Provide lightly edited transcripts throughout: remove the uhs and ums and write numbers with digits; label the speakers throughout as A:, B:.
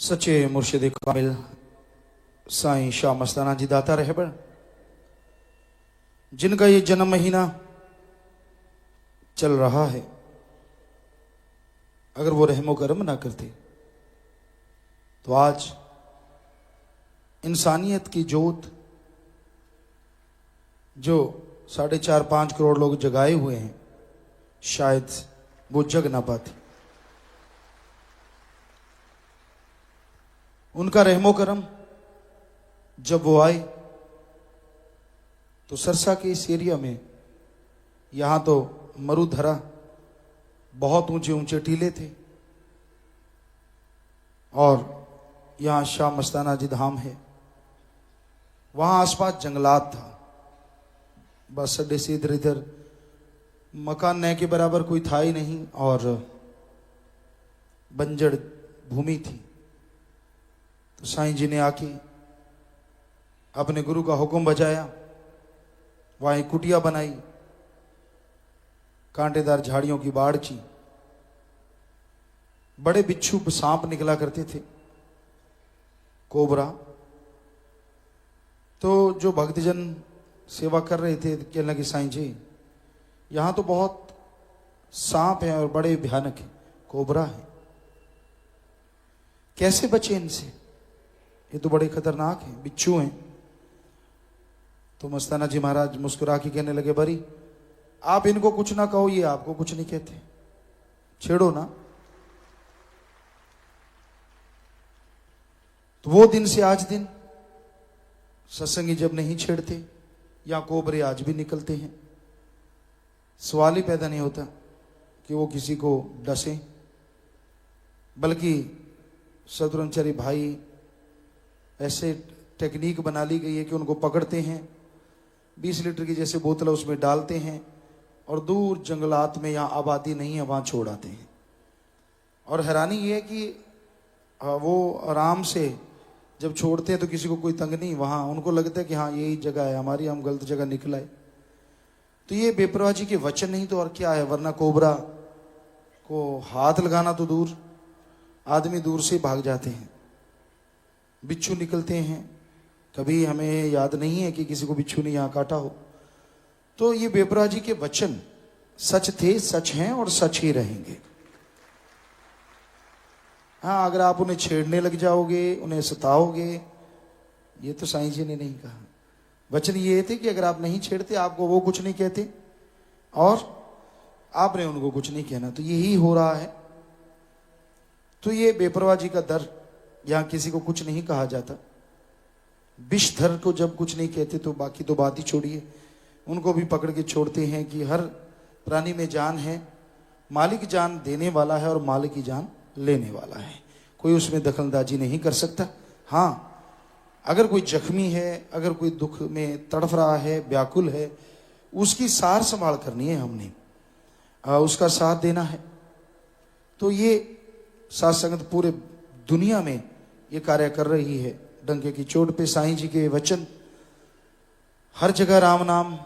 A: सच्चे मुर्शिद कामिल साईं शाह मस्ताना जी दाता रहबर, जिनका ये जन्म महीना चल रहा है, अगर वो रहमो करम ना करते तो आज इंसानियत की जोत जो 4.5-5 करोड़ लोग जगाए हुए हैं, शायद वो जग ना पाते। उनका रहमो करम जब वो आए तो सरसा के इस एरिया में, यहां तो मरुधरा, बहुत ऊंचे ऊंचे टीले थे और यहां शाह मस्ताना जी धाम है। वहां आसपास जंगलात था, बस अड्डे से इधर इधर मकान नए के बराबर कोई था ही नहीं और बंजर भूमि थी। तो साईं जी ने आके अपने गुरु का हुक्म बजाया, वहां एक कुटिया बनाई, कांटेदार झाड़ियों की बाड़ की, बड़े बिच्छू सांप निकला करते थे, कोबरा। तो जो भक्तजन सेवा कर रहे थे कहने लगे, साईं जी यहां तो बहुत सांप है और बड़े भयानक है, कोबरा है, कैसे बचे इनसे, ये तो बड़े खतरनाक हैं, बिच्छू हैं। तो मस्ताना जी महाराज मुस्कुरा के कहने लगे, बरी आप इनको कुछ ना कहो, ये आपको कुछ नहीं कहते, छेड़ो ना। तो वो दिन से आज दिन सत्संगी जब नहीं छेड़ते, या कोबरे आज भी निकलते हैं, सवाल ही पैदा नहीं होता कि वो किसी को डसे, बल्कि सदुरंचरी भाई ऐसे टेक्निक बना ली गई है कि उनको पकड़ते हैं, 20 लीटर की जैसे बोतल उसमें डालते हैं और दूर जंगलात में, यहाँ आबादी नहीं है, वहाँ छोड़ आते हैं। और हैरानी ये है कि वो आराम से जब छोड़ते हैं तो किसी को कोई तंग नहीं, वहाँ उनको लगता है कि हाँ यही जगह है हमारी, हम गलत जगह निकल आए। तो ये बेपरवाह जी के वचन नहीं तो और क्या है, वरना कोबरा को हाथ लगाना तो दूर, आदमी दूर से भाग जाते हैं। बिच्छू निकलते हैं, कभी हमें याद नहीं है कि किसी को बिच्छू ने यहाँ काटा हो। तो ये बेपरवाह जी के वचन सच थे, सच हैं और सच ही रहेंगे। हाँ, अगर आप उन्हें छेड़ने लग जाओगे, उन्हें सताओगे, ये तो साईं जी ने नहीं कहा। वचन ये थे कि अगर आप नहीं छेड़ते, आपको वो कुछ नहीं कहते और आपने उनको कुछ नहीं कहना। तो यही हो रहा है। तो ये बेपरवाह जी का दर, यहां किसी को कुछ नहीं कहा जाता। विषधर को जब कुछ नहीं कहते तो बाकी तो बात ही छोड़िए, उनको भी पकड़ के छोड़ते हैं कि हर प्राणी में जान है, मालिक जान देने वाला है और मालिक की जान लेने वाला है, कोई उसमें दखलंदाजी नहीं कर सकता। हाँ, अगर कोई जख्मी है, अगर कोई दुख में तड़फ रहा है, व्याकुल है, उसकी सार संभाल करनी है हमने, उसका साथ देना है। तो ये साथ संगत पूरे दुनिया में ये कार्य कर रही है। डंके की चोट पे साईं जी के वचन, हर जगह राम नाम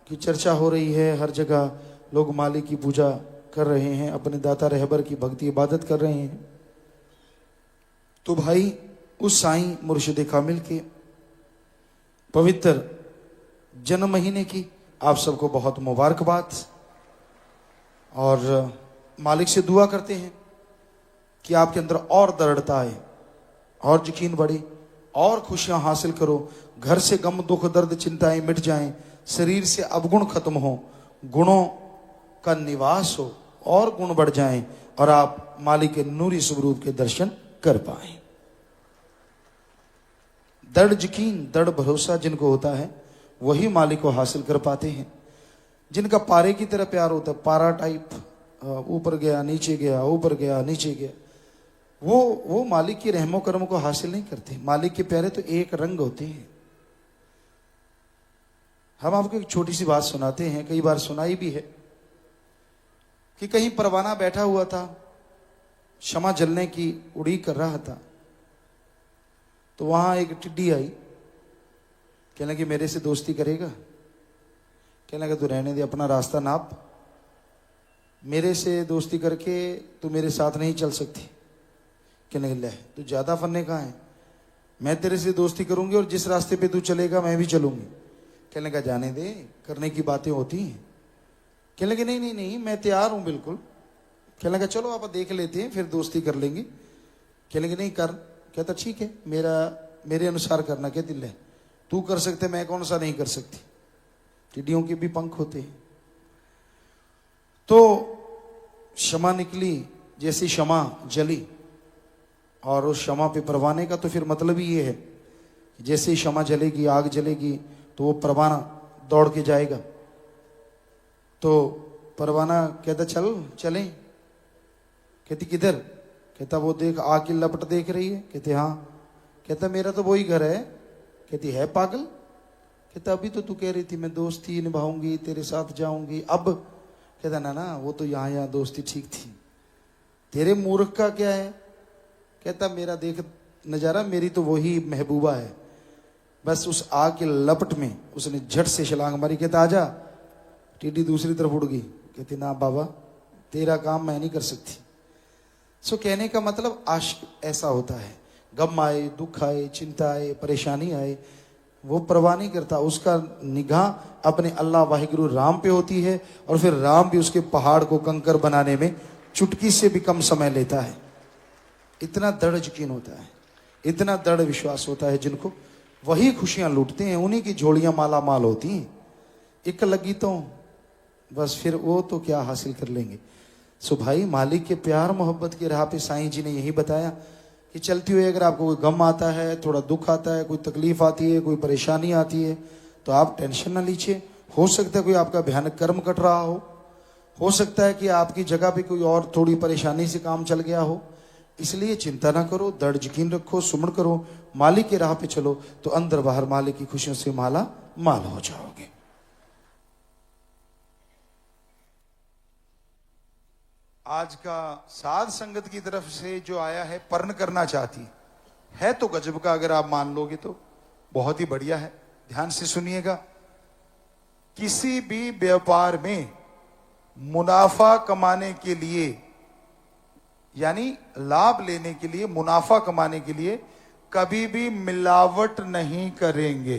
A: की चर्चा हो रही है, हर जगह लोग मालिक की पूजा कर रहे हैं, अपने दाता रहबर की भक्ति इबादत कर रहे हैं। तो भाई उस साईं मुर्शिद कामिल के पवित्र जन्म महीने की आप सबको बहुत मुबारकबाद, और मालिक से दुआ करते हैं कि आपके अंदर और दृढ़ता आए, और यकीन बढ़े, और खुशियां हासिल करो, घर से गम दुख दर्द चिंताएं मिट जाएं, शरीर से अवगुण खत्म हो, गुणों का निवास हो और गुण बढ़ जाएं, और आप मालिक के नूरी स्वरूप के दर्शन कर पाएं। दृढ़ यकीन, दृढ़ भरोसा जिनको होता है वही मालिक को हासिल कर पाते हैं। जिनका पारे की तरह प्यार होता है, पारा टाइप, ऊपर गया नीचे गया, ऊपर गया नीचे गया, वो मालिक की रहमो करम को हासिल नहीं करते। मालिक के प्यारे तो एक रंग होते हैं। हम आपको एक छोटी सी बात सुनाते हैं, कई बार सुनाई भी है, कि कहीं परवाना बैठा हुआ था, क्षमा जलने की उड़ीक कर रहा था, तो वहां एक टिड्डी आई, कहने लगी मेरे से दोस्ती करेगा? कहने लगा तू रहने दे, अपना रास्ता नाप, मेरे से दोस्ती करके तू मेरे साथ नहीं चल सकती, कहने लगे, ले तू ज्यादा फन्ने कहाँ है, मैं तेरे से दोस्ती करूंगी और जिस रास्ते पे तू चलेगा मैं भी चलूंगी। कहने लगा जाने दे, करने की बातें होती हैं। कहने लगे नहीं नहीं नहीं मैं तैयार हूं बिल्कुल। कहने लगा चलो आप देख लेते हैं फिर दोस्ती कर लेंगे। कहने लगे नहीं कर। कहता ठीक है मेरे अनुसार करना। कहती ले तू कर सकते मैं कौन सा नहीं कर सकती, टिड्डियों के भी पंख होते हैं। तो क्षमा निकली, जैसी क्षमा जली और उस क्षमा पे परवाने का तो फिर मतलब ही ये है कि जैसे ही क्षमा जलेगी, आग जलेगी, तो वो परवाना दौड़ के जाएगा। तो परवाना कहता चल चलें। कहती किधर। कहता वो देख आग की लपट देख रही है। कहते हाँ। कहता मेरा तो वही घर है। कहती है पागल। कहता अभी तो तू कह रही थी मैं दोस्ती निभाऊंगी तेरे साथ जाऊंगी, अब। कहता ना ना वो तो यहाँ दोस्ती ठीक थी, तेरे मूर्ख का क्या है। कहता मेरा देख नजारा, मेरी तो वही महबूबा है। बस उस आग के लपट में उसने झट से छलांग मारी। कहता आजा। टीडी दूसरी तरफ उड़ गई। कहती ना बाबा तेरा काम मैं नहीं कर सकती। सो कहने का मतलब आशिक ऐसा होता है, गम आए, दुख आए, चिंता आए, परेशानी आए, वो परवाह नहीं करता। उसका निगाह अपने अल्लाह वाहिगुरु राम पे होती है और फिर राम भी उसके पहाड़ को कंकर बनाने में चुटकी से भी कम समय लेता है। इतना दृढ़ यकीन होता है, इतना दृढ़ विश्वास होता है जिनको, वही खुशियां लूटते हैं, उन्हीं की झोलियां माला माल होती हैं। एक लगी तो बस फिर वो तो क्या हासिल कर लेंगे। सो भाई मालिक के प्यार मोहब्बत की राह पे साईं जी ने यही बताया कि चलती हुई अगर आपको कोई गम आता है, थोड़ा दुख आता है, कोई तकलीफ आती है, कोई परेशानी आती है, तो आप टेंशन ना लीजिए। हो सकता है कोई आपका भयानक कर्म कट रहा हो सकता है कि आपकी जगह पे कोई और थोड़ी परेशानी से काम चल गया हो, इसलिए चिंता ना करो, दृढ़ यकीन रखो, सुमन करो, मालिक की राह पे चलो, तो अंदर बाहर मालिक की खुशियों से माला माल हो जाओगे। आज का साध संगत की तरफ से जो आया है, पर्ण करना चाहती है तो गजब का, अगर आप मान लोगे तो बहुत ही बढ़िया है। ध्यान से सुनिएगा। किसी भी व्यापार में मुनाफा कमाने के लिए, यानी लाभ लेने के लिए, मुनाफा कमाने के लिए कभी भी मिलावट नहीं करेंगे।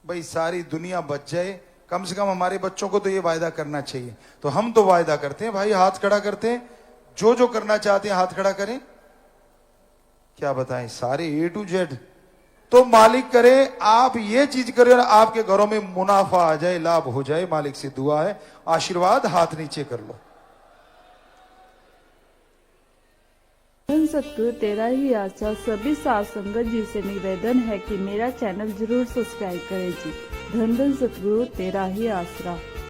A: भाई सारी दुनिया बच जाए, कम से कम हमारे बच्चों को तो ये वायदा करना चाहिए। तो हम तो वायदा करते हैं भाई, हाथ खड़ा करते हैं, जो जो करना चाहते हैं हाथ खड़ा करें। क्या बताएं, सारे A to Z तो मालिक करे, आप ये चीज करें और आपके घरों में मुनाफा आ जाए, लाभ हो जाए। मालिक से दुआ है, आशीर्वाद, हाथ नीचे कर लो।
B: धन सतगुरु तेरा ही आशा सभी साध संगत जी से निवेदन है कि मेरा चैनल जरूर सब्सक्राइब करें जी। धन धन सतगुरु तेरा ही आसरा।